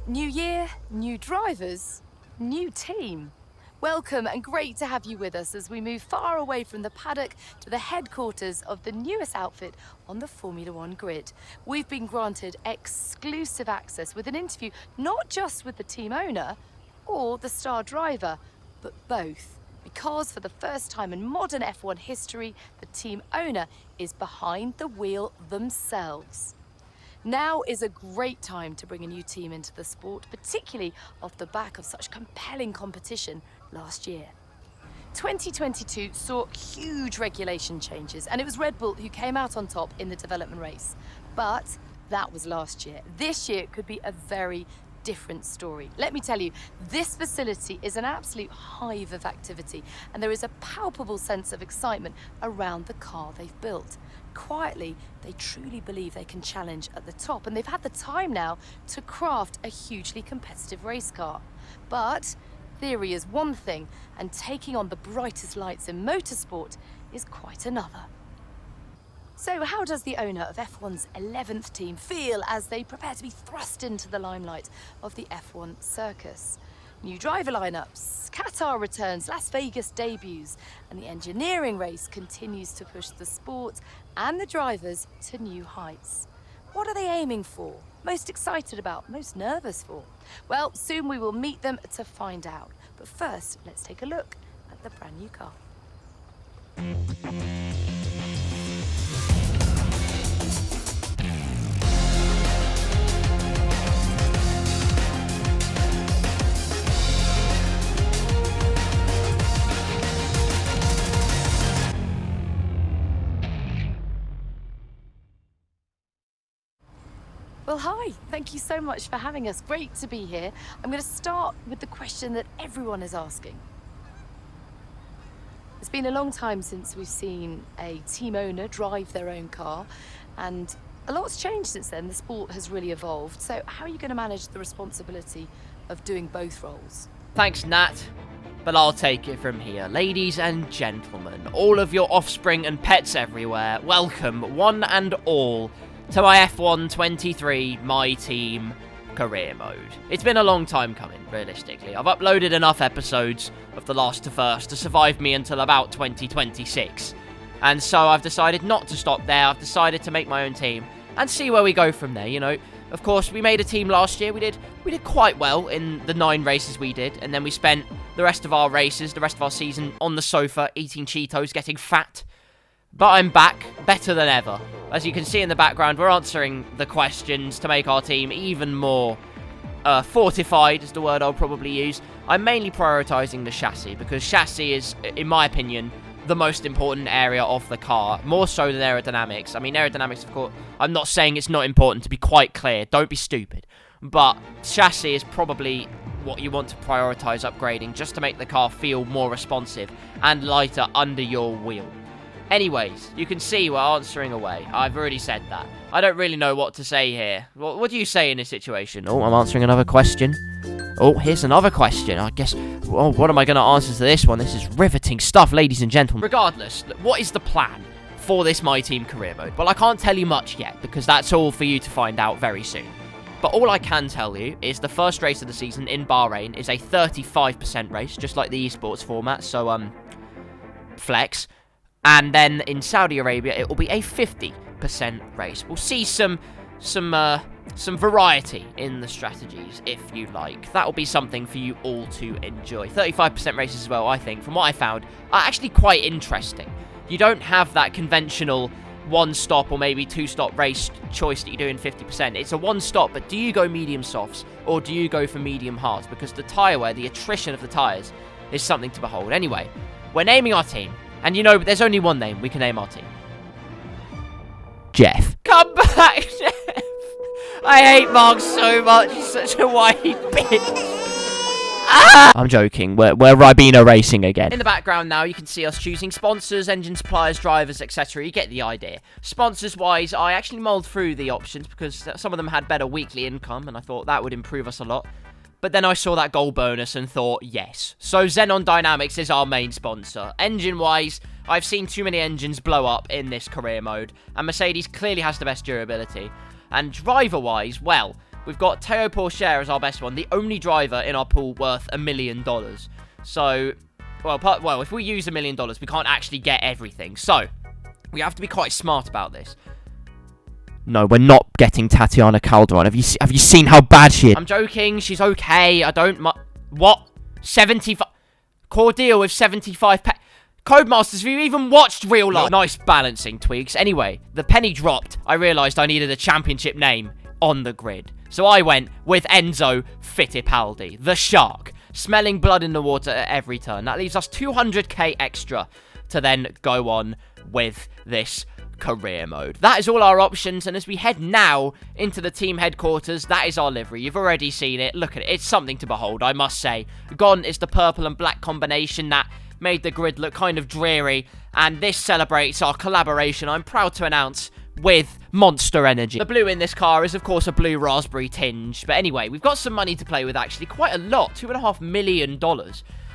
New year, new drivers, new team. Welcome and great to have you with us as we move far away from the paddock to the headquarters of the newest outfit on the Formula One grid. We've been granted exclusive access with an interview not just with the team owner or the star driver, but both. Because for the first time in modern F1 history, the team owner is behind the wheel themselves. Now is a great time to bring a new team into the sport, particularly off the back of such compelling competition last year. 2022 saw huge regulation changes, and it was Red Bull who came out on top in the development race. But that was last year. This year could be a very different story. Let me tell you, this facility is an absolute hive of activity, and there is a palpable sense of excitement around the car they've built. Quietly, they truly believe they can challenge at the top, and they've had the time now to craft a hugely competitive race car. But theory is one thing, and taking on the brightest lights in motorsport is quite another. So how does the owner of F1's 11th team feel as they prepare to be thrust into the limelight of the F1 circus? New driver lineups, Qatar returns, Las Vegas debuts, and the engineering race continues to push the sport and the drivers to new heights. What are they aiming for? Most excited about? Most nervous for? Well, soon we will meet them to find out. But first, let's take a look at the brand new car. Well, hi, thank you so much for having us. Great to be here. I'm going to start with the question that everyone is asking. It's been a long time since we've seen a team owner drive their own car, and a lot's changed since then. The sport has really evolved. So how are you going to manage the responsibility of doing both roles? Thanks, Nat, but I'll take it from here. Ladies and gentlemen, all of your offspring and pets everywhere, welcome, one and all, to my F1 23 My Team career mode. It's been a long time coming, realistically. I've uploaded enough episodes of The Last to First to survive me until about 2026. And so I've decided not to stop there. I've decided to make my own team and see where we go from there, you know. Of course, we made a team last year. We did quite well in the 9 races we did. And then we spent the rest of our races, the rest of our season on the sofa, eating Cheetos, getting fat. But I'm back, better than ever. As you can see in the background, we're answering the questions to make our team even more fortified, is the word I'll probably use. I'm mainly prioritising the chassis, because chassis is, in my opinion, the most important area of the car, more so than aerodynamics. I mean, aerodynamics, of course, I'm not saying it's not important, to be quite clear. Don't be stupid. But chassis is probably what you want to prioritise upgrading, just to make the car feel more responsive and lighter under your wheel. Anyways, you can see we're answering away. I've already said that. I don't really know what to say here. What do you say in this situation? Oh, I'm answering another question. Oh, here's another question. I guess, well, what am I going to answer to this one? This is riveting stuff, ladies and gentlemen. Regardless, what is the plan for this My Team career mode? Well, I can't tell you much yet, because that's all for you to find out very soon. But all I can tell you is the first race of the season in Bahrain is a 35% race, just like the esports format, so, flex. And then in Saudi Arabia, it will be a 50% race. We'll see some variety in the strategies, if you like. That will be something for you all to enjoy. 35% races as well, I think, from what I found, are actually quite interesting. You don't have that conventional one-stop or maybe two-stop race choice that you do in 50%. It's a one-stop, but do you go medium softs or do you go for medium hards? Because the tyre wear, the attrition of the tyres, is something to behold. Anyway, we're naming our team. And you know, there's only one name we can name our team. Jeff. Come back, Jeff! I hate Mark so much. He's such a whiny bitch. Ah! I'm joking. We're Ribena racing again. In the background now, you can see us choosing sponsors, engine suppliers, drivers, etc. You get the idea. Sponsors-wise, I actually mulled through the options because some of them had better weekly income, and I thought that would improve us a lot. But then I saw that gold bonus and thought, yes. So Xenon Dynamics is our main sponsor. Engine-wise, I've seen too many engines blow up in this career mode, and Mercedes clearly has the best durability. And driver-wise, well, we've got Teo Pourchaire as our best one, the only driver in our pool worth $1 million. So, well, if we use $1 million, we can't actually get everything. So, we have to be quite smart about this. No, we're not getting Tatiana Calderon. Have you seen how bad she is? I'm joking. She's okay. I don't... What? 75... Cordeal with 75... Codemasters, have you even watched real life? Nice balancing tweaks. Anyway, the penny dropped. I realised I needed a championship name on the grid. So I went with Enzo Fittipaldi, the shark. Smelling blood in the water at every turn. That leaves us 200k extra to then go on with this career mode. That is all our options, and as we head now into the team headquarters, that is our livery. You've already seen it. Look at it. It's something to behold, I must say. Gone is the purple and black combination that made the grid look kind of dreary, and this celebrates our collaboration, I'm proud to announce, with Monster Energy. The blue in this car is, of course, a blue raspberry tinge, but anyway, we've got some money to play with, actually, quite a lot, $2.5 million.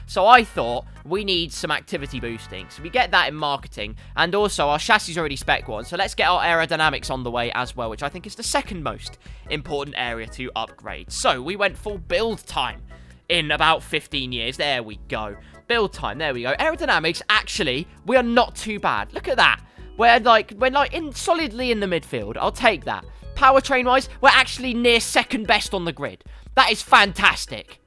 So I thought we need some activity boosting, so we get that in marketing, and also our chassis is already spec 1, so let's get our aerodynamics on the way as well, which I think is the second most important area to upgrade. So we went full build time in about 15 years. There we go. Build time. There we go. Aerodynamics, actually, we are not too bad. Look at that. We're solidly in the midfield. I'll take that. Powertrain-wise, we're actually near second best on the grid. That is fantastic.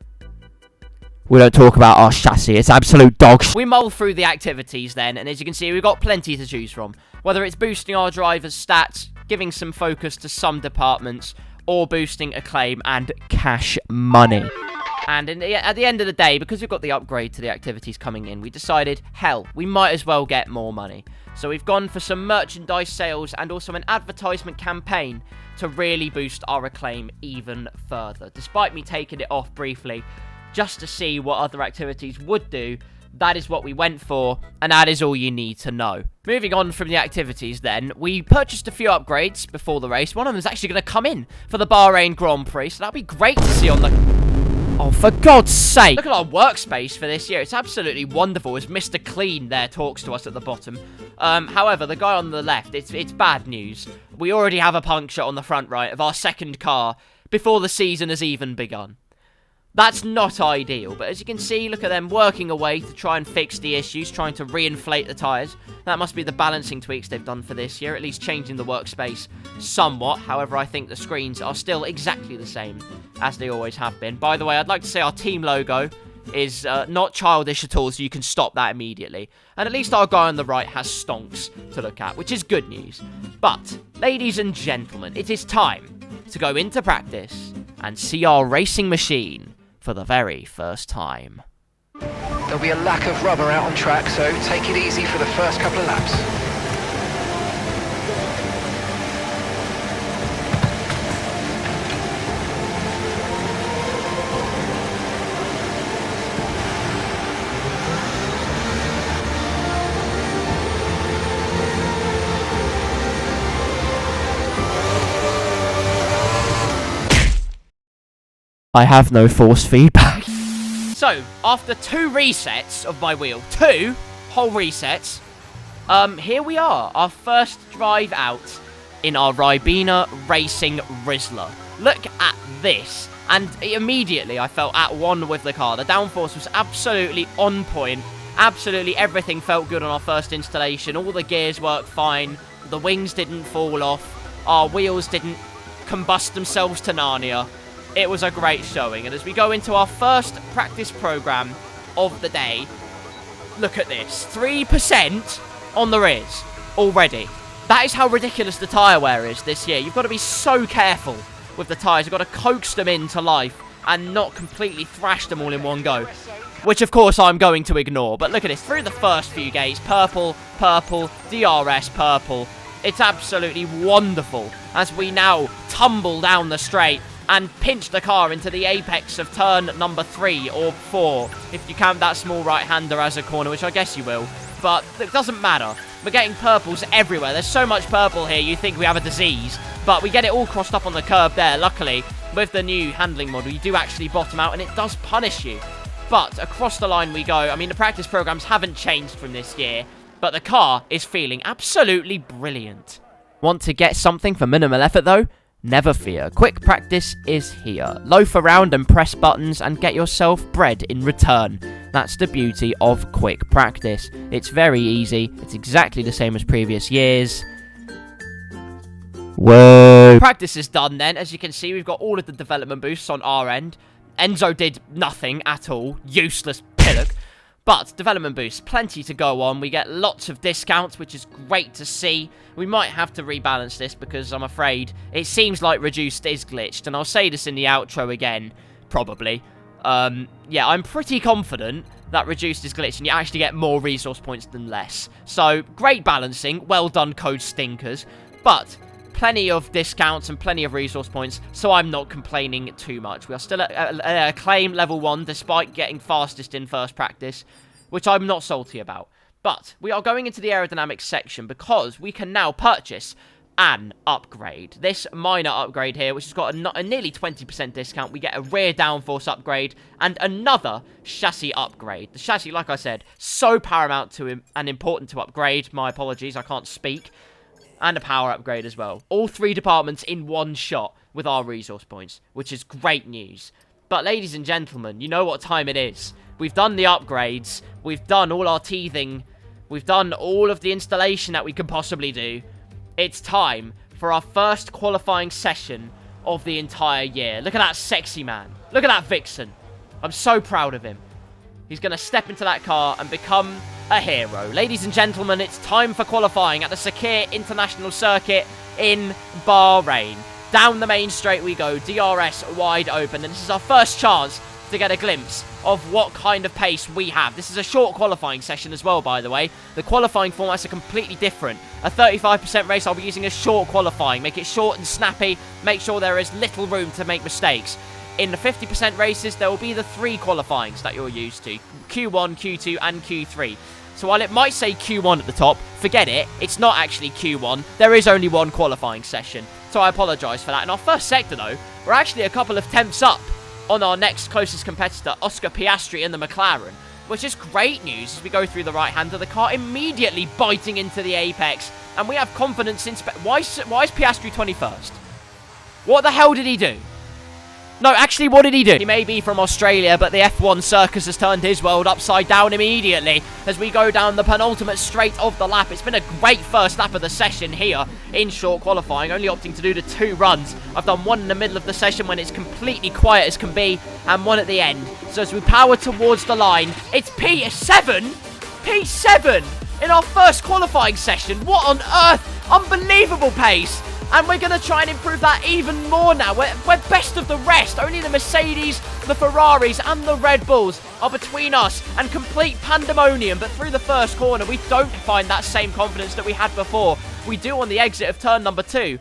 We don't talk about our chassis. It's absolute dog shit. We mull through the activities then, and as you can see, we've got plenty to choose from. Whether it's boosting our drivers' stats, giving some focus to some departments, or boosting acclaim and cash money. And at the end of the day, because we've got the upgrade to the activities coming in, we decided, hell, we might as well get more money. So we've gone for some merchandise sales and also an advertisement campaign to really boost our acclaim even further. Despite me taking it off briefly, just to see what other activities would do, that is what we went for, and that is all you need to know. Moving on from the activities then, we purchased a few upgrades before the race. One of them is actually going to come in for the Bahrain Grand Prix, so that'll be great to see on the... Oh, for God's sake. Look at our workspace for this year. It's absolutely wonderful as Mr. Clean there talks to us at the bottom. However, the guy on the left, it's bad news. We already have a puncture on the front right of our second car before the season has even begun. That's not ideal, but as you can see, look at them working away to try and fix the issues, trying to reinflate the tyres. That must be the balancing tweaks they've done for this year, at least changing the workspace somewhat. However, I think the screens are still exactly the same as they always have been. By the way, I'd like to say our team logo is not childish at all, so you can stop that immediately. And at least our guy on the right has stonks to look at, which is good news. But, ladies and gentlemen, it is time to go into practice and see our racing machine for the very first time. There'll be a lack of rubber out on track, so take it easy for the first couple of laps. I have no force feedback. So, after 2 resets of my wheel, 2 whole resets, here we are, our first drive out in our Ribena Racing Rizzler. Look at this, and immediately I felt at one with the car. The downforce was absolutely on point, absolutely everything felt good on our first installation, all the gears worked fine, the wings didn't fall off, our wheels didn't combust themselves to Narnia. It was a great showing, and as we go into our first practice program of the day, look at this, 3% on the Riz already. That is how ridiculous the tyre wear is this year. You've got to be so careful with the tyres. You've got to coax them into life and not completely thrash them all in one go, which of course I'm going to ignore. But look at this, through the first few gates, purple, purple, DRS, purple. It's absolutely wonderful as we now tumble down the straight and pinch the car into the apex of turn number 3 or 4, if you count that small right-hander as a corner, which I guess you will. But it doesn't matter. We're getting purples everywhere. There's so much purple here, you think we have a disease. But we get it all crossed up on the curb there. Luckily, with the new handling model, you do actually bottom out, and it does punish you. But across the line we go. I mean, the practice programs haven't changed from this year, but the car is feeling absolutely brilliant. Want to get something for minimal effort, though? Never fear, quick practice is here. Loaf around and press buttons and get yourself bread in return. That's the beauty of quick practice. It's very easy, it's exactly the same as previous years. Whoa. Practice is done then. As you can see, we've got all of the development boosts on our end. Enzo did nothing at all. Useless pillock. But development boosts, plenty to go on. We get lots of discounts, which is great to see. We might have to rebalance this because I'm afraid it seems like reduced is glitched. And I'll say this in the outro again, probably. Yeah, I'm pretty confident that reduced is glitched and you actually get more resource points than less. So, great balancing. Well done, Code Stinkers. But plenty of discounts and plenty of resource points, so I'm not complaining too much. We are still at claim level 1, despite getting fastest in first practice, which I'm not salty about. But we are going into the aerodynamics section because we can now purchase an upgrade. This minor upgrade here, which has got a nearly 20% discount. We get a rear downforce upgrade and another chassis upgrade. The chassis, like I said, so paramount to him and important to upgrade. My apologies, I can't speak. And a power upgrade as well. All 3 departments in one shot with our resource points, which is great news. But ladies and gentlemen, you know what time it is. We've done the upgrades. We've done all our teething. We've done all of the installation that we could possibly do. It's time for our first qualifying session of the entire year. Look at that sexy man. Look at that vixen. I'm so proud of him. He's going to step into that car and become a hero. Ladies and gentlemen, it's time for qualifying at the Sakir International Circuit in Bahrain. Down the main straight we go, DRS wide open, and this is our first chance to get a glimpse of what kind of pace we have. This is a short qualifying session as well, by the way. The qualifying formats are completely different. A 35% race, I'll be using a short qualifying. Make it short and snappy. Make sure there is little room to make mistakes. In the 50% races, there will be the 3 qualifyings that you're used to. Q1, Q2, and Q3. So while it might say Q1 at the top, forget it. It's not actually Q1. There is only 1 qualifying session. So I apologise for that. In our first sector, though, we're actually a couple of tenths up on our next closest competitor, Oscar Piastri in the McLaren, which is great news as we go through the right-hander. The car immediately biting into the apex, and we have confidence in... Why is Piastri 21st? What the hell did he do? No, actually, what did he do? He may be from Australia, but the F1 circus has turned his world upside down immediately as we go down the penultimate straight of the lap. It's been a great first lap of the session here in short qualifying, only opting to do the 2 runs. I've done 1 in the middle of the session when it's completely quiet as can be, and 1 at the end. So as we power towards the line, it's P7? P7 in our first qualifying session. What on earth? Unbelievable pace. And we're going to try and improve that even more now. We're best of the rest. Only the Mercedes, the Ferraris, and the Red Bulls are between us and complete pandemonium. But through the first corner, we don't find that same confidence that we had before. We do on the exit of turn number 2.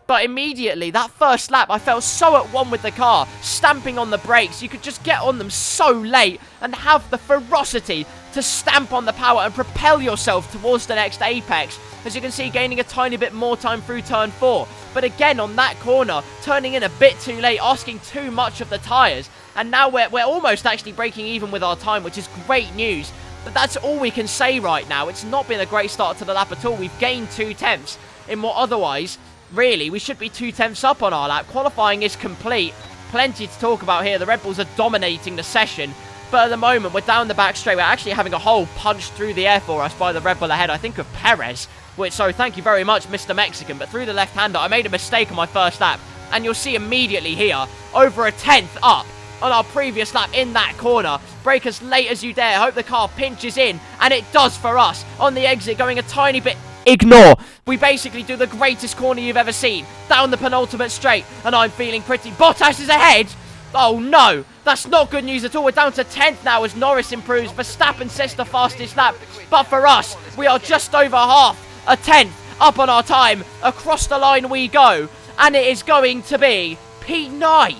But immediately, that first lap, I felt so at one with the car, stamping on the brakes. You could just get on them so late and have the ferocity to stamp on the power and propel yourself towards the next apex. As you can see, gaining a tiny bit more time through turn 4. But again, on that corner, turning in a bit too late, asking too much of the tyres. And now we're almost actually breaking even with our time, which is great news. But that's all we can say right now. It's not been a great start to the lap at all. We've gained 2 tenths in what otherwise, really, we should be 2 tenths up on our lap. Qualifying is complete. Plenty to talk about here. The Red Bulls are dominating the session. But at the moment, we're down the back straight. We're actually having a hole punched through the air for us by the Red Bull ahead. I think of Perez. So thank you very much, Mr. Mexican. But through the left-hander, I made a mistake on my first lap. And you'll see immediately here, over a tenth up on our previous lap in that corner. Brake as late as you dare. Hope the car pinches in. And it does for us. On the exit, going a tiny bit... Ignore. We basically do the greatest corner you've ever seen. Down the penultimate straight. And I'm feeling pretty... Bottas is ahead. Oh, no. That's not good news at all. We're down to 10th now as Norris improves. Verstappen sets the fastest lap. But for us, we are just over half a tenth up on our time. Across the line we go. And it is going to be P9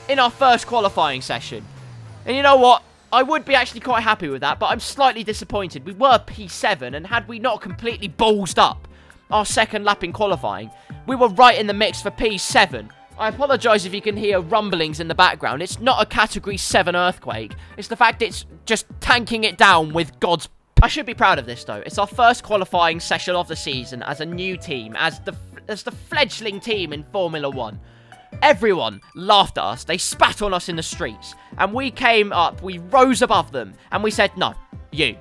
in our first qualifying session. And you know what? I would be actually quite happy with that, but I'm slightly disappointed. We were P7, and had we not completely ballsed up our second lap in qualifying, we were right in the mix for P7. I apologise if you can hear rumblings in the background. It's not a Category 7 earthquake. It's the fact it's just tanking it down with God's... I should be proud of this, though. It's our first qualifying session of the season as a new team, as the as the fledgling team in Formula 1. Everyone laughed at us, they spat on us in the streets, and we came up, we rose above them, and we said, no, you.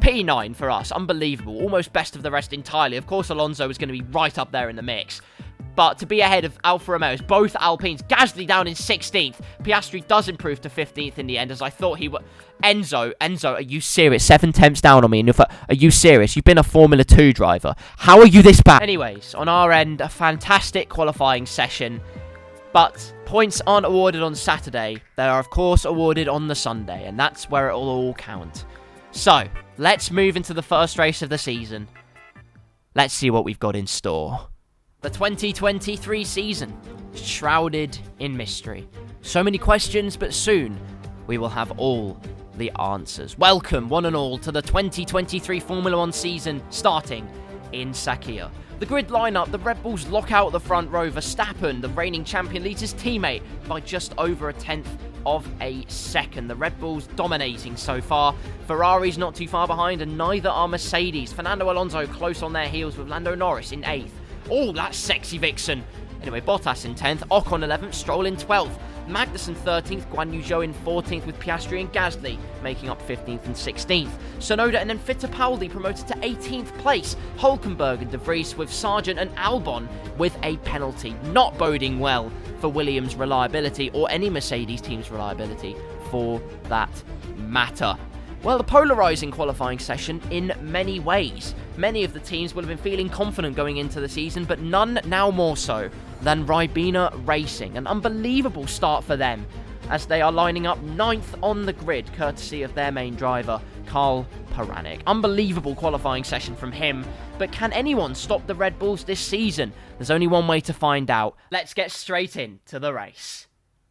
P9 for us, unbelievable, almost best of the rest entirely. Of course, Alonso was going to be right up there in the mix. But to be ahead of Alfa Romeo's, both Alpines, Gasly down in 16th. Piastri does improve to 15th in the end, as I thought he would. Enzo, are you serious? 7 tenths down on me. And are you serious? You've been a Formula 2 driver. How are you this bad? Anyways, on our end, a fantastic qualifying session. But points aren't awarded on Saturday. They are, of course, awarded on the Sunday. And that's where it will all count. So, let's move into the first race of the season. Let's see what we've got in store. The 2023 season, shrouded in mystery. So many questions, but soon we will have all the answers. Welcome, one and all, to the 2023 Formula 1 season, starting in Sakhir. The grid lineup, the Red Bulls lock out the front row. Verstappen, the reigning champion, leads his teammate by just over a tenth of a second. The Red Bulls dominating so far. Ferrari's not too far behind, and neither are Mercedes. Fernando Alonso close on their heels with Lando Norris in 8th. Oh, that's sexy vixen. Anyway, Bottas in 10th, Ocon 11th, Stroll in 12th, Magnussen 13th, Guan Yu Zhou in 14th with Piastri and Gasly making up 15th and 16th. Sonoda and then Fittipaldi promoted to 18th place. Hulkenberg and De Vries with Sargent and Albon with a penalty. Not boding well for Williams' reliability or any Mercedes team's reliability for that matter. Well, the polarising qualifying session in many ways. Many of the teams will have been feeling confident going into the season, but none now more so than Ribena Racing. An unbelievable start for them as they are lining up 9th on the grid, courtesy of their main driver, Karl Paranik. Unbelievable qualifying session from him, but can anyone stop the Red Bulls this season? There's only one way to find out. Let's get straight into the race.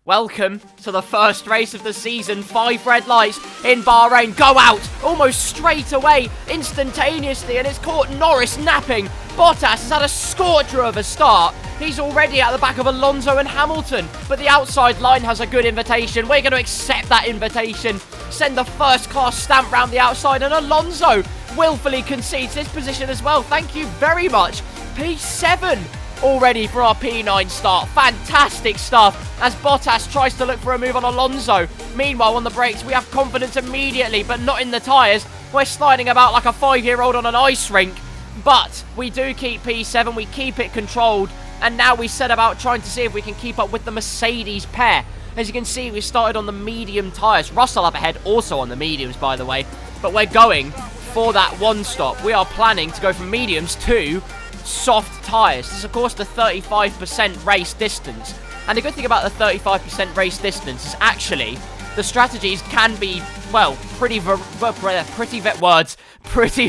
Welcome to the first race of the season. 5 red lights in Bahrain. Go out almost straight away, instantaneously, and it's caught Norris napping. Bottas has had a scorcher of a start. He's already at the back of Alonso and Hamilton, but the outside line has a good invitation. We're going to accept that invitation. Send the first class stamp round the outside, and Alonso willfully concedes his position as well. Thank you very much. P7 already for our P9 start. Fantastic stuff as Bottas tries to look for a move on Alonso. Meanwhile, on the brakes, we have confidence immediately, but not in the tyres. We're sliding about like a 5-year-old on an ice rink. But we do keep P7, we keep it controlled, and now we set about trying to see if we can keep up with the Mercedes pair. As you can see, we started on the medium tyres. Russell up ahead, also on the mediums, by the way. But we're going for that one stop. We are planning to go from mediums to soft tyres. This is, of course, the 35% race distance. And the good thing about the 35% race distance is actually the strategies can be, well, pretty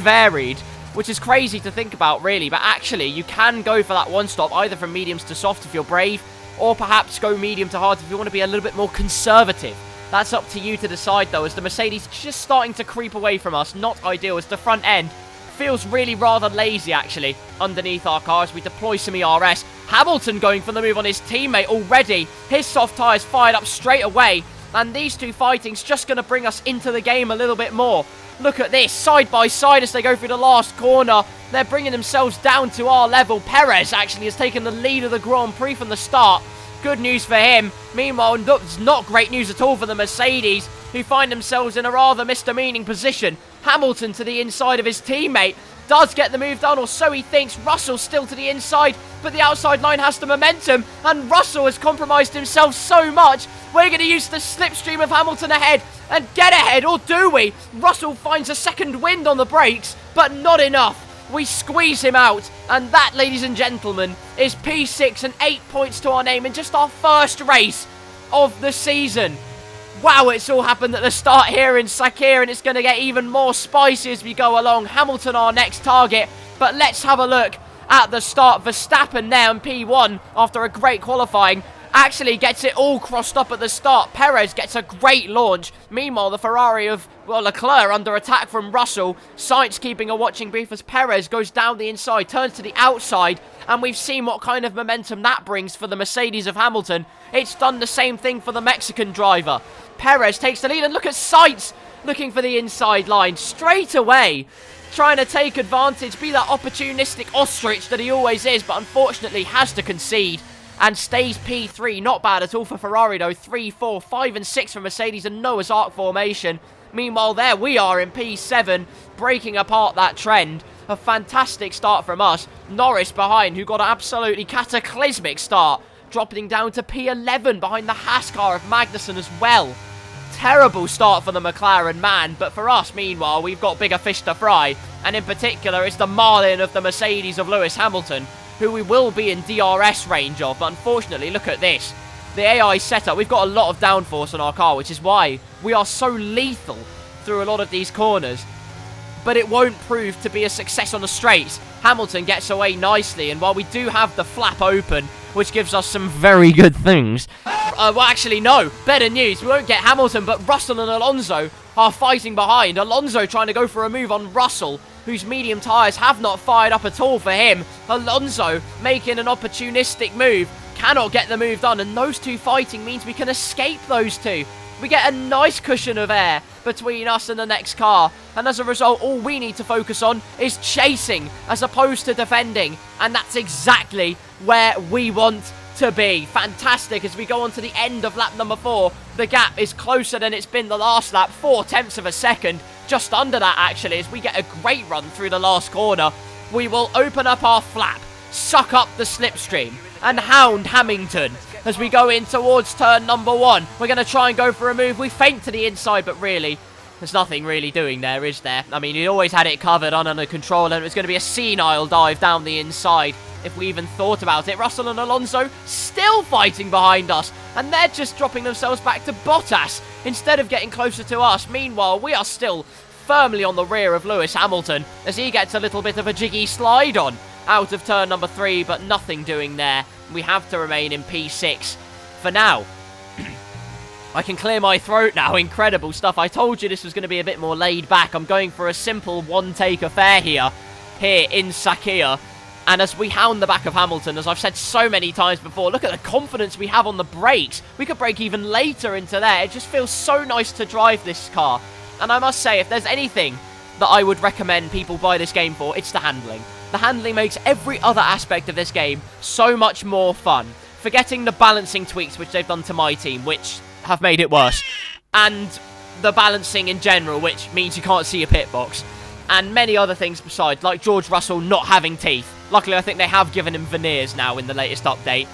varied, which is crazy to think about, really. But actually, you can go for that one stop, either from mediums to soft if you're brave, or perhaps go medium to hard if you want to be a little bit more conservative. That's up to you to decide, though, as the Mercedes just starting to creep away from us. Not ideal, as the front end feels really rather lazy, actually, underneath our car as we deploy some ERS. Hamilton going for the move on his teammate already. His soft tyres fired up straight away. And these two fighting's just going to bring us into the game a little bit more. Look at this, side by side as they go through the last corner. They're bringing themselves down to our level. Perez actually has taken the lead of the Grand Prix from the start. Good news for him. Meanwhile, it's not great news at all for the Mercedes, who find themselves in a rather misdemeaning position. Hamilton to the inside of his teammate. Does get the move done, or so he thinks. Russell still to the inside, but the outside line has the momentum, and Russell has compromised himself so much. We're going to use the slipstream of Hamilton ahead and get ahead, or do we? Russell finds a second wind on the brakes, but not enough. We squeeze him out, and that, ladies and gentlemen, is P6 and 8 points to our name in just our first race of the season. Wow, it's all happened at the start here in Sakhir, and it's going to get even more spicy as we go along. Hamilton, our next target, but let's have a look at the start. Verstappen now in P1 after a great qualifying. Actually gets it all crossed up at the start. Perez gets a great launch. Meanwhile, the Ferrari of, well, Leclerc under attack from Russell. Sainz keeping a watching brief as Perez goes down the inside, turns to the outside, and we've seen what kind of momentum that brings for the Mercedes of Hamilton. It's done the same thing for the Mexican driver. Perez takes the lead, and look at Sainz looking for the inside line straight away. trying to take advantage, be that opportunistic ostrich that he always is, but unfortunately has to concede and stays P3. Not bad at all for Ferrari though. 3, 4, 5 and 6 for Mercedes and Noah's Ark formation. Meanwhile, there we are in P7, breaking apart that trend. A fantastic start from us. Norris behind, who got an absolutely cataclysmic start, dropping down to P11 behind the Haas car of Magnussen as well. Terrible start for the McLaren, man, but for us, meanwhile, we've got bigger fish to fry, and in particular, it's the Marlin of the Mercedes of Lewis Hamilton, who we will be in DRS range of, but unfortunately, look at this. The AI setup, we've got a lot of downforce on our car, which is why we are so lethal through a lot of these corners. But it won't prove to be a success on the straights. Hamilton gets away nicely, and while we do have the flap open, which gives us some very good things. Well, actually, no. Better news. We won't get Hamilton, but Russell and Alonso are fighting behind. Alonso trying to go for a move on Russell, whose medium tyres have not fired up at all for him. Alonso making an opportunistic move. Cannot get the move done, and those two fighting means we can escape those two. We get a nice cushion of air between us and the next car, and as a result, all we need to focus on is chasing as opposed to defending, and that's exactly where we want to be. Fantastic as we go on to the end of lap number 4. The gap is closer than it's been the last lap, 0.4 of a second, just under that actually, as we get a great run through the last corner. We will open up our flap, suck up the slipstream, and hound Hamilton as we go in towards turn number 1. We're going to try and go for a move. We feint to the inside, but really, there's nothing really doing there, is there? I mean, he always had it covered under control, and it was going to be a senile dive down the inside if we even thought about it. Russell and Alonso still fighting behind us, and they're just dropping themselves back to Bottas instead of getting closer to us. Meanwhile, we are still firmly on the rear of Lewis Hamilton as he gets a little bit of a jiggy slide on out of turn number 3, but nothing doing there. We have to remain in P6 for now. I can clear my throat now. Incredible stuff. I told you this was going to be a bit more laid back. I'm going for a simple one-take affair here in Sakhir. And as we hound the back of Hamilton, as I've said so many times before, look at the confidence we have on the brakes. We could brake even later into there. It just feels so nice to drive this car. And I must say, if there's anything that I would recommend people buy this game for, it's the handling. The handling makes every other aspect of this game so much more fun. Forgetting the balancing tweaks which they've done to my team, which have made it worse. And the balancing in general, which means you can't see your pit box. And many other things besides, like George Russell not having teeth. Luckily, I think they have given him veneers now in the latest update.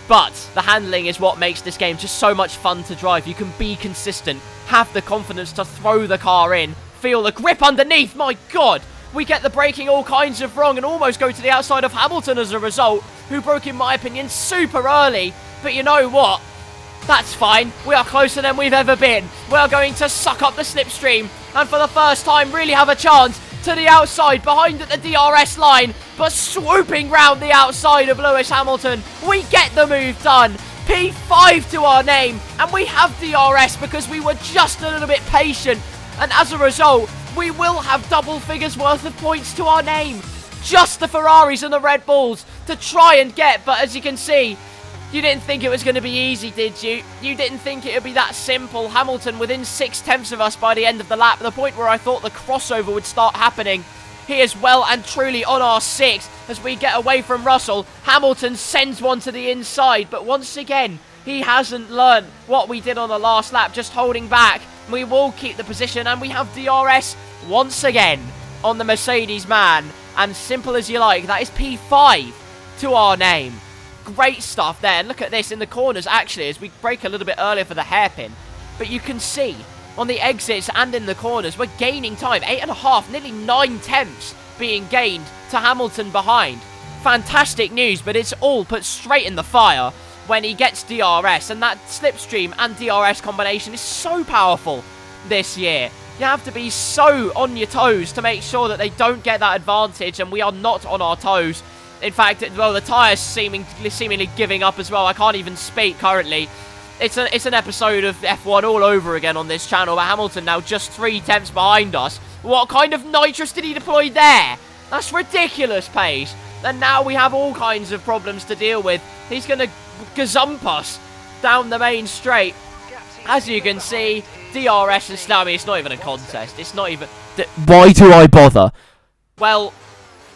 But the handling is what makes this game just so much fun to drive. You can be consistent, have the confidence to throw the car in, feel the grip underneath. My God! We get the braking all kinds of wrong and almost go to the outside of Hamilton as a result, who broke, in my opinion, super early. But you know what? That's fine. We are closer than we've ever been. We are going to suck up the slipstream and for the first time really have a chance to the outside, behind at the DRS line, but swooping round the outside of Lewis Hamilton. We get the move done. P5 to our name, and we have DRS because we were just a little bit patient, and as a result, we will have double figures worth of points to our name. Just the Ferraris and the Red Bulls to try and get, but as you can see, you didn't think it was going to be easy, did you? You didn't think it would be that simple. Hamilton within 6/10 of us by the end of the lap, the point where I thought the crossover would start happening. He is well and truly on our 6 as we get away from Russell. Hamilton sends one to the inside, but once again, he hasn't learned what we did on the last lap, just holding back. We will keep the position, and we have DRS once again on the Mercedes man. And simple as you like, that is P5 to our name. Great stuff there. And look at this in the corners, actually, as we brake a little bit earlier for the hairpin. But you can see on the exits and in the corners, we're gaining time. 8.5, nearly 9/10 being gained to Hamilton behind. Fantastic news, but it's all put straight in the fire when he gets DRS. And that slipstream and DRS combination is so powerful this year. You have to be so on your toes to make sure that they don't get that advantage, and we are not on our toes. In fact, well, the tyres seemingly giving up as well. I can't even speak currently. It's an episode of F1 all over again on this channel, but Hamilton now just 3/10 behind us. What kind of nitrous did he deploy there? That's ridiculous pace. And now we have all kinds of problems to deal with. He's going to gazump us down the main straight. As you can see, DRS is now, I mean, it's not even a contest. It's not even, Why do I bother? Well,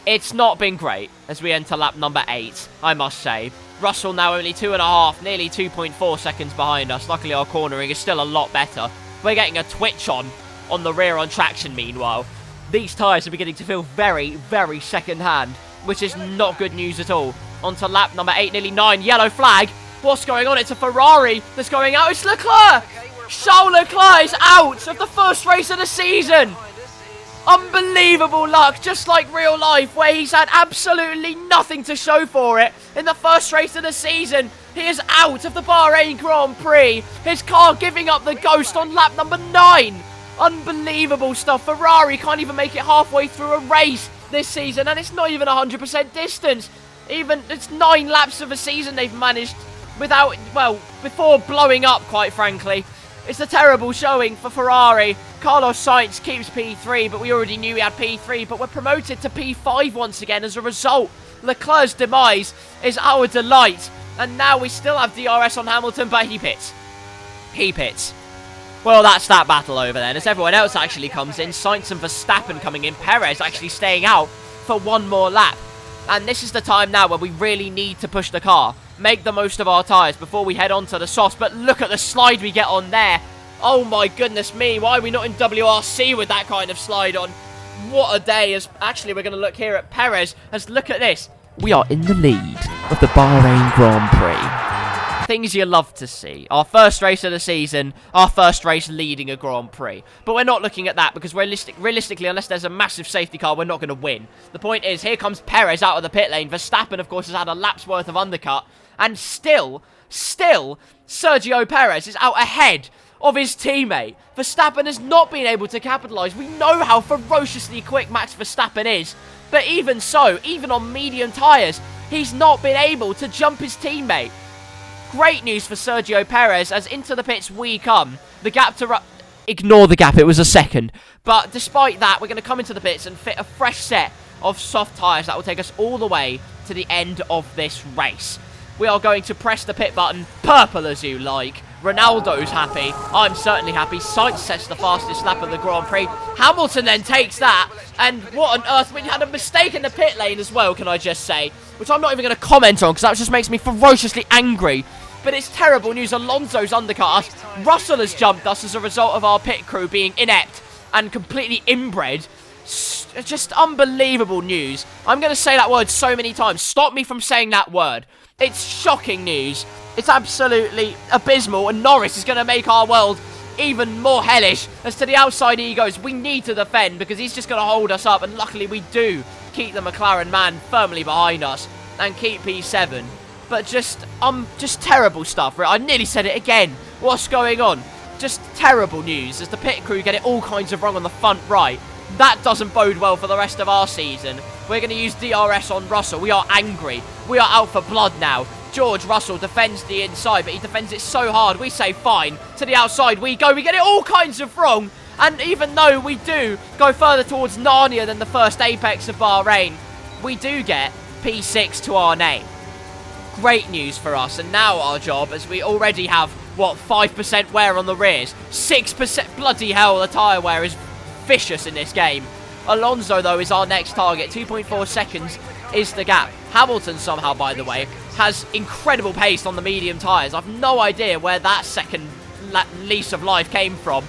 it's not been great as we enter lap number 8, I must say. Russell now only 2.5, nearly 2.4 seconds behind us. Luckily, our cornering is still a lot better. We're getting a twitch on the rear on traction, meanwhile. These tyres are beginning to feel very, very second-hand, which is not good news at all. On to lap number 8, nearly 9. Yellow flag. What's going on? It's a Ferrari that's going out. It's Leclerc! Charles Leclerc is out of the first race of the season! Unbelievable luck, just like real life, where he's had absolutely nothing to show for it. In the first race of the season, he is out of the Bahrain Grand Prix. His car giving up the ghost on lap number 9. Unbelievable stuff. Ferrari can't even make it halfway through a race this season, and it's not even 100% distance. It's 9 laps of a season they've managed without, well, before blowing up, quite frankly. It's a terrible showing for Ferrari. Carlos Sainz keeps P3, but we already knew he had P3, but we're promoted to P5 once again as a result. Leclerc's demise is our delight, and now we still have DRS on Hamilton, but he pits. He pits. Well, that's that battle over then, as everyone else actually comes in. Sainz and Verstappen coming in. Perez actually staying out for one more lap. And this is the time now where we really need to push the car. Make the most of our tyres before we head on to the softs. But look at the slide we get on there. Oh my goodness me, why are we not in WRC with that kind of slide on? What a day. As actually, we're going to look here at Perez. As look at this. We are in the lead of the Bahrain Grand Prix. Things you love to see. Our first race of the season, our first race leading a Grand Prix. But we're not looking at that because realistically, unless there's a massive safety car, we're not going to win. The point is, here comes Perez out of the pit lane. Verstappen, of course, has had a lap's worth of undercut. And still, Sergio Perez is out ahead of his teammate. Verstappen has not been able to capitalise. We know how ferociously quick Max Verstappen is. But even so, even on medium tyres, he's not been able to jump his teammate. Great news for Sergio Perez, as into the pits we come. The gap to... Ignore the gap, it was a second. But despite that, we're going to come into the pits and fit a fresh set of soft tyres that will take us all the way to the end of this race. We are going to press the pit button, purple as you like. Ronaldo's happy. I'm certainly happy. Sainz sets the fastest lap of the Grand Prix. Hamilton then takes that. And what on earth? We had a mistake in the pit lane as well, can I just say? Which I'm not even going to comment on, because that just makes me ferociously angry. But it's terrible news. Alonso's undercut us. Russell has jumped us as a result of our pit crew being inept and completely inbred. Just unbelievable news. I'm going to say that word so many times. Stop me from saying that word. It's shocking news. It's absolutely abysmal, and Norris is going to make our world even more hellish. As to the outside he goes, we need to defend because he's just going to hold us up, and luckily we do keep the McLaren man firmly behind us and keep P7. But just terrible stuff. I nearly said it again. What's going on? Just terrible news as the pit crew get it all kinds of wrong on the front right. That doesn't bode well for the rest of our season. We're going to use DRS on Russell. We are angry. We are out for blood now. George Russell defends the inside, but he defends it so hard. We say fine. To the outside we go. We get it all kinds of wrong. And even though we do go further towards Narnia than the first apex of Bahrain, we do get P6 to our name. Great news for us. And now our job, as we already have, what, 5% wear on the rears. 6%. Bloody hell, the tyre wear is vicious in this game. Alonso, though, is our next target. 2.4 seconds is the gap. Hamilton, somehow, by the way, has incredible pace on the medium tyres. I've no idea where that second lease of life came from,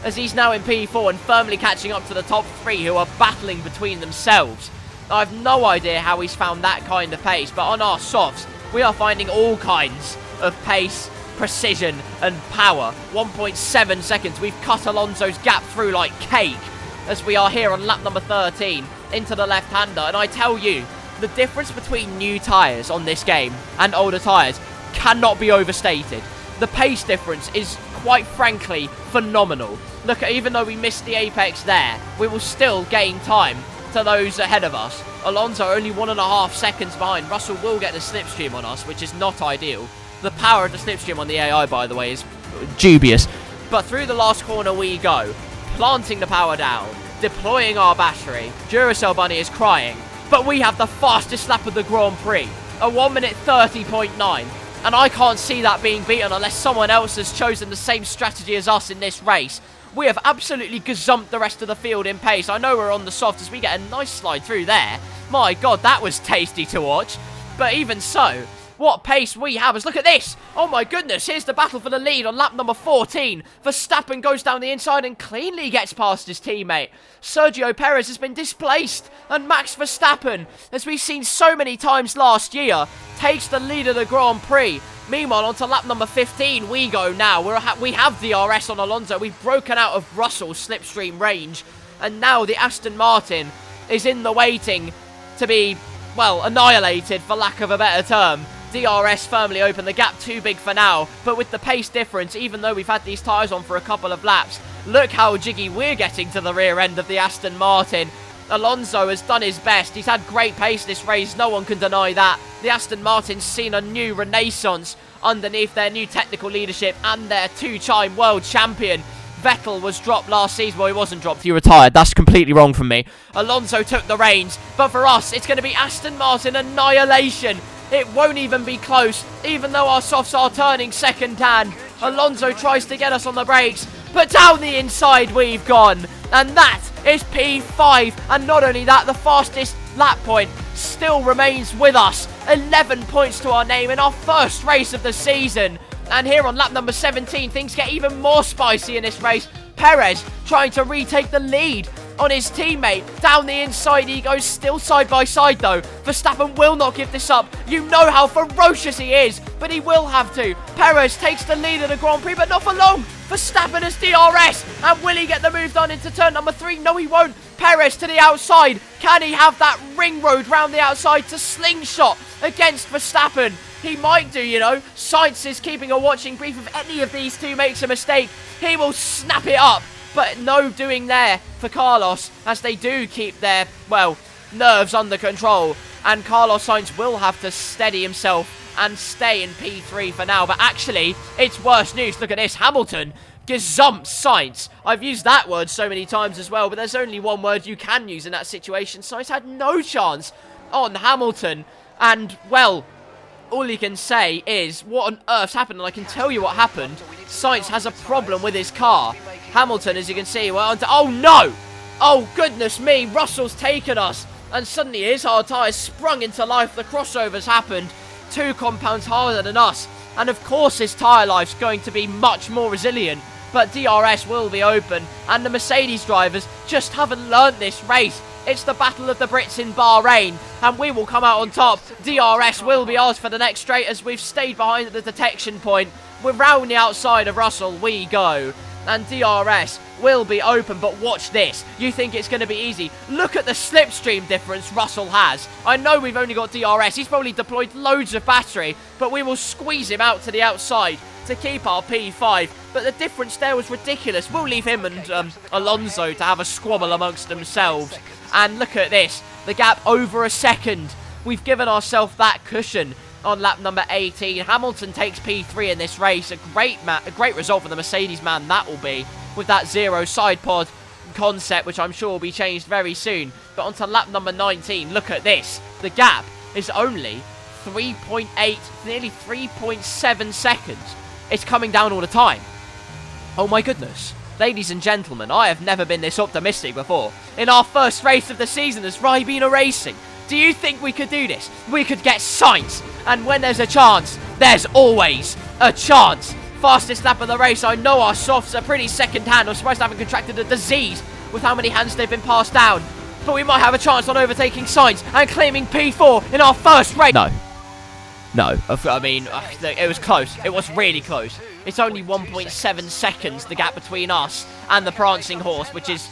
as he's now in P4 and firmly catching up to the top 3 who are battling between themselves. I've no idea how he's found that kind of pace, but on our softs, we are finding all kinds of pace, precision and power. 1.7 seconds. We've cut Alonso's gap through like cake as we are here on lap number 13 into the left-hander. And I tell you, the difference between new tyres on this game and older tyres cannot be overstated. The pace difference is quite frankly phenomenal. Look, even though we missed the apex there, we will still gain time to those ahead of us. Alonso only 1.5 seconds behind. Russell will get the slipstream on us, which is not ideal. The power of the slipstream on the AI, by the way, is dubious. But through the last corner we go, planting the power down, deploying our battery. Duracell Bunny is crying, but we have the fastest lap of the Grand Prix, a 1 minute 30.9, and I can't see that being beaten unless someone else has chosen the same strategy as us in this race. we have absolutely gazumped the rest of the field in pace. I know we're on the soft as we get a nice slide through there. My God, that was tasty to watch. But even so, what pace we have is, look at this. Oh my goodness, here's the battle for the lead on lap number 14. Verstappen goes down the inside and cleanly gets past his teammate. Sergio Perez has been displaced, and Max Verstappen, as we've seen so many times last year, takes the lead of the Grand Prix. Meanwhile, on to lap number 15 we go now. We have DRS on Alonso. We've broken out of Russell's slipstream range, and now the Aston Martin is in the waiting to be, well, annihilated, for lack of a better term. DRS firmly open, the gap too big for now, but with the pace difference, even though we've had these tyres on for a couple of laps, look how jiggy we're getting to the rear end of the Aston Martin. Alonso has done his best. He's had great pace this race, no one can deny that. The Aston Martin's seen a new renaissance underneath their new technical leadership and their two-time world champion. Vettel was dropped last season. Well, he wasn't dropped, he retired. That's completely wrong from me. Alonso took the reins, but for us, it's going to be Aston Martin annihilation. It won't even be close, even though our softs are turning second hand. Alonso tries to get us on the brakes, but down the inside we've gone. And that is P5. And not only that, the fastest lap point still remains with us. 11 points to our name in our first race of the season. And here on lap number 17, things get even more spicy in this race. Perez trying to retake the lead on his teammate. Down the inside he goes, still side by side though. Verstappen will not give this up. You know how ferocious he is, but he will have to. Perez takes the lead of the Grand Prix, but not for long. Verstappen has DRS, and will he get the move done into turn number 3? No, he won't. Perez to the outside. Can he have that ring road round the outside to slingshot against Verstappen? He might do, you know. Sainz is keeping a watching brief. If any of these two makes a mistake, he will snap it up. But no doing there for Carlos, as they do keep their, well, nerves under control. And Carlos Sainz will have to steady himself and stay in P3 for now. But actually, it's worse news. Look at this. Hamilton gazumps Sainz. I've used that word so many times as well, but there's only one word you can use in that situation. Sainz had no chance on Hamilton. And, well, all you can say is, what on earth's happened? And I can tell you what happened. Sainz has a problem with his car. Hamilton, as you can see, well, oh no! Oh goodness me, Russell's taken us. And suddenly his hard tyres sprung into life. The crossover's happened. 2 compounds harder than us. And of course his tyre life's going to be much more resilient. But DRS will be open. And the Mercedes drivers just haven't learnt this race. It's the battle of the Brits in Bahrain, and we will come out on top. DRS will be ours for the next straight, as we've stayed behind at the detection point. We're round the outside of Russell we go. And DRS will be open, but watch this. You think it's going to be easy. Look at the slipstream difference Russell has. I know we've only got DRS. He's probably deployed loads of battery, but we will squeeze him out to the outside to keep our P5. But the difference there was ridiculous. We'll leave him and Alonso to have a squabble amongst themselves. And look at this. The gap over a second. We've given ourselves that cushion on lap number 18. Hamilton takes P3 in this race. A great result for the Mercedes man, that will be, with that zero side pod concept, which I'm sure will be changed very soon. But onto lap number 19, look at this. The gap is only 3.8, nearly 3.7 seconds. It's coming down all the time. Oh my goodness. Ladies and gentlemen, I have never been this optimistic before. In our first race of the season as Ribena Racing, do you think we could do this? We could get Sainz, and when there's a chance, there's always a chance. Fastest lap of the race. I know our softs are pretty second-hand. I'm surprised I haven't contracted a disease with how many hands they've been passed down. But we might have a chance on overtaking Sainz and claiming P4 in our first race. No, I mean, it was close. It was really close. It's only 1.7 seconds, the gap between us and the prancing horse, which is,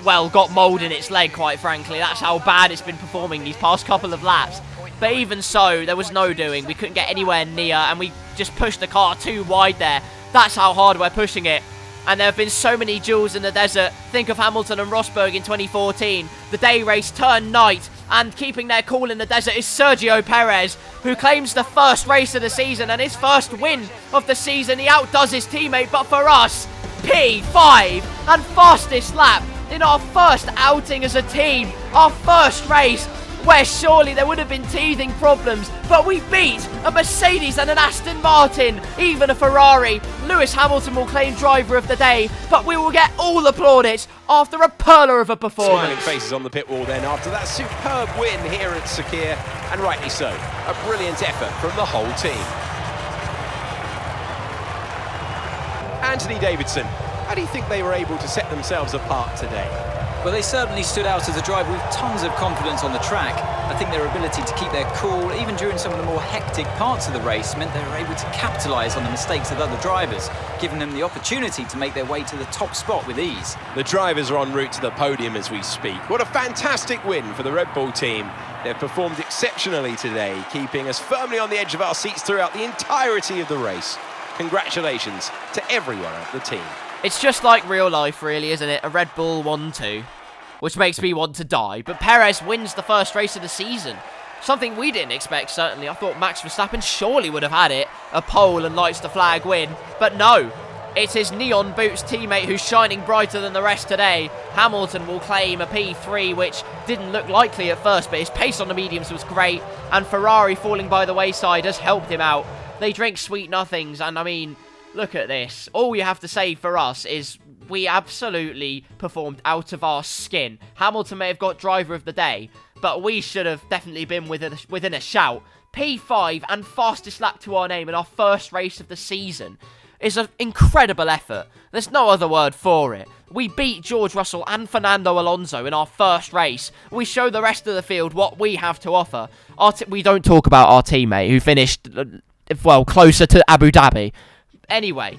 well, got mould in its leg, quite frankly. That's how bad it's been performing these past couple of laps. But even so, there was no doing. We couldn't get anywhere near, and we just pushed the car too wide there. That's how hard we're pushing it. And there have been so many duels in the desert. Think of Hamilton and Rosberg in 2014. The day race turned night, and keeping their cool in the desert is Sergio Perez, who claims the first race of the season and his first win of the season. He outdoes his teammate, but for us, P5 and fastest lap in our first outing as a team, our first race. where surely there would have been teething problems, but we beat a Mercedes and an Aston Martin, even a Ferrari. Lewis Hamilton will claim driver of the day, but we will get all the plaudits after a perler of a performance. Smiling faces on the pit wall then after that superb win here at Sakir, and rightly so. A brilliant effort from the whole team. Anthony Davidson, how do you think they were able to set themselves apart today? Well, they certainly stood out as a driver with tons of confidence on the track. I think their ability to keep their cool, even during some of the more hectic parts of the race, meant they were able to capitalise on the mistakes of other drivers, giving them the opportunity to make their way to the top spot with ease. The drivers are en route to the podium as we speak. What a fantastic win for the Red Bull team. They've performed exceptionally today, keeping us firmly on the edge of our seats throughout the entirety of the race. Congratulations to everyone at the team. It's just like real life, really, isn't it? A Red Bull 1-2, which makes me want to die. But Perez wins the first race of the season. Something we didn't expect, certainly. I thought Max Verstappen surely would have had it. A pole and lights the flag win. But no, it's his neon boots teammate who's shining brighter than the rest today. Hamilton will claim a P3, which didn't look likely at first, but his pace on the mediums was great. And Ferrari falling by the wayside has helped him out. They drink sweet nothings, and I mean, look at this. All you have to say for us is we absolutely performed out of our skin. Hamilton may have got driver of the day, but we should have definitely been within a shout. P5 and fastest lap to our name in our first race of the season is an incredible effort. There's no other word for it. We beat George Russell and Fernando Alonso in our first race. We show the rest of the field what we have to offer. We don't talk about our teammate who finished, well, closer to Abu Dhabi. Anyway,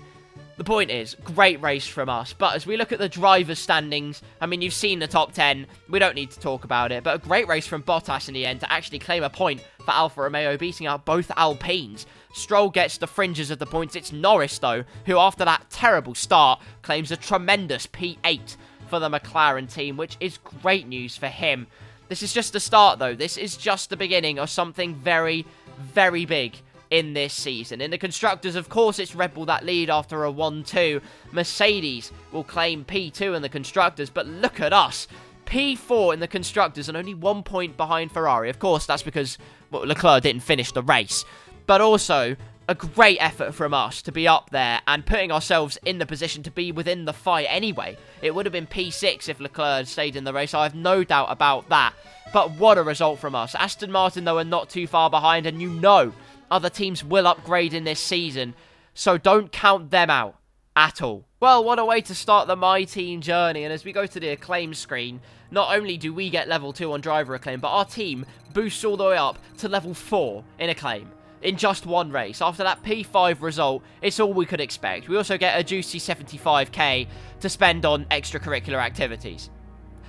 the point is, great race from us. But as we look at the drivers' standings, I mean, you've seen the top 10. We don't need to talk about it. But a great race from Bottas in the end to actually claim a point for Alfa Romeo, beating out both Alpines. Stroll gets the fringes of the points. It's Norris, though, who after that terrible start claims a tremendous P8 for the McLaren team, which is great news for him. This is just the start, though. This is just the beginning of something very, very big in this season. In the Constructors, of course, it's Red Bull that lead after a 1-2. Mercedes will claim P2 in the Constructors, but look at us. P4 in the Constructors and only 1 point behind Ferrari. Of course, that's because Leclerc didn't finish the race. But also, a great effort from us to be up there and putting ourselves in the position to be within the fight anyway. It would have been P6 if Leclerc had stayed in the race. I have no doubt about that. But what a result from us. Aston Martin, though, are not too far behind, and you know other teams will upgrade in this season, so don't count them out at all. Well, what a way to start the My Team journey, and as we go to the acclaim screen, not only do we get level 2 on driver acclaim, but our team boosts all the way up to level 4 in acclaim in just one race. After that P5 result, it's all we could expect. We also get a juicy 75k to spend on extracurricular activities.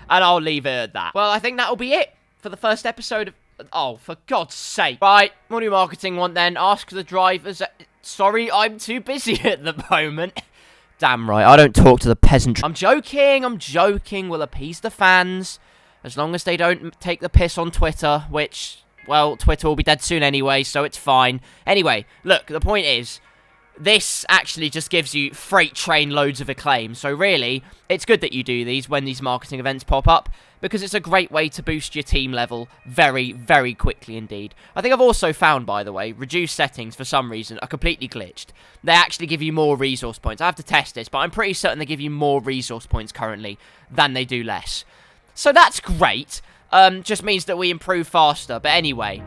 And I'll leave it at that. Well, I think that'll be it for the first episode of... Oh, for God's sake. Right, what do marketing want then? Ask the drivers... Sorry, I'm too busy at the moment. Damn right, I don't talk to the peasantry. I'm joking. We'll appease the fans. As long as they don't take the piss on Twitter, which... Well, Twitter will be dead soon anyway, so it's fine. Anyway, look, the point is, this actually just gives you freight train loads of acclaim. So really, it's good that you do these when these marketing events pop up, because it's a great way to boost your team level very, very quickly indeed. I think I've also found, by the way, reduced settings for some reason are completely glitched. They actually give you more resource points. I have to test this, but I'm pretty certain they give you more resource points currently than they do less. So that's great. Just means that we improve faster. But anyway,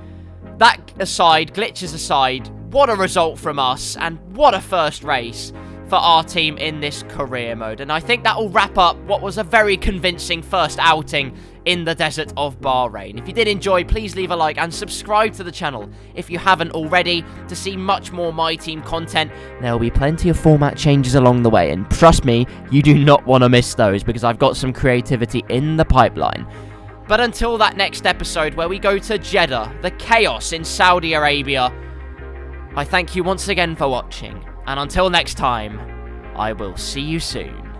that aside, glitches aside, what a result from us, and what a first race for our team in this career mode. And I think that will wrap up what was a very convincing first outing in the desert of Bahrain. If you did enjoy, please leave a like and subscribe to the channel if you haven't already to see much more My Team content. There will be plenty of format changes along the way, and trust me, you do not want to miss those because I've got some creativity in the pipeline. But until that next episode where we go to Jeddah, the chaos in Saudi Arabia, I thank you once again for watching, and until next time, I will see you soon.